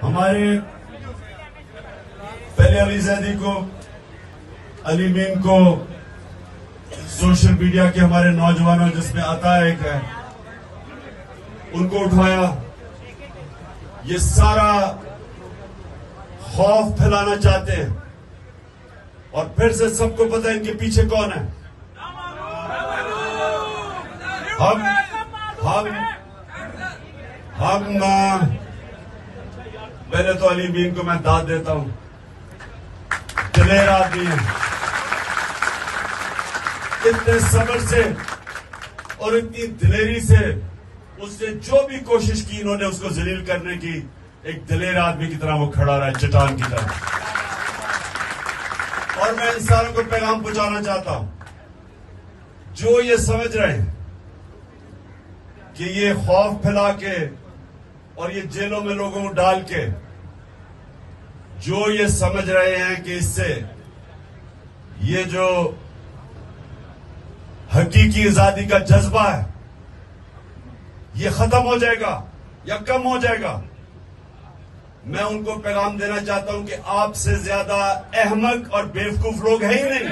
हमारे पहले अली जैदी को, अली मीम को सोशल मीडिया के हमारे नौजवानों जिसमें आता है एक है, उनको उठाया। ये सारा खौफ फैलाना चाहते हैं और फिर से सबको पता है इनके पीछे कौन है। हम पहले तो अली मीम को मैं दाद देता हूं, दिलेर आदमी है। इतने सब्र से और इतनी दिलेरी से उसने जो भी कोशिश की इन्होंने उसको जलील करने की, एक दिलेर आदमी की तरह वो खड़ा रहा, चट्टान की तरह। और मैं इंसानों को पैगाम पहुंचाना चाहता हूं जो ये समझ रहे हैं कि ये खौफ फैला के और ये जेलों में लोगों को डाल के, जो ये समझ रहे हैं कि इससे ये जो हकीकी आजादी का जज्बा है ये खत्म हो जाएगा या कम हो जाएगा, मैं उनको पैगाम देना चाहता हूं कि आपसे ज्यादा अहमक और बेवकूफ लोग हैं ही नहीं।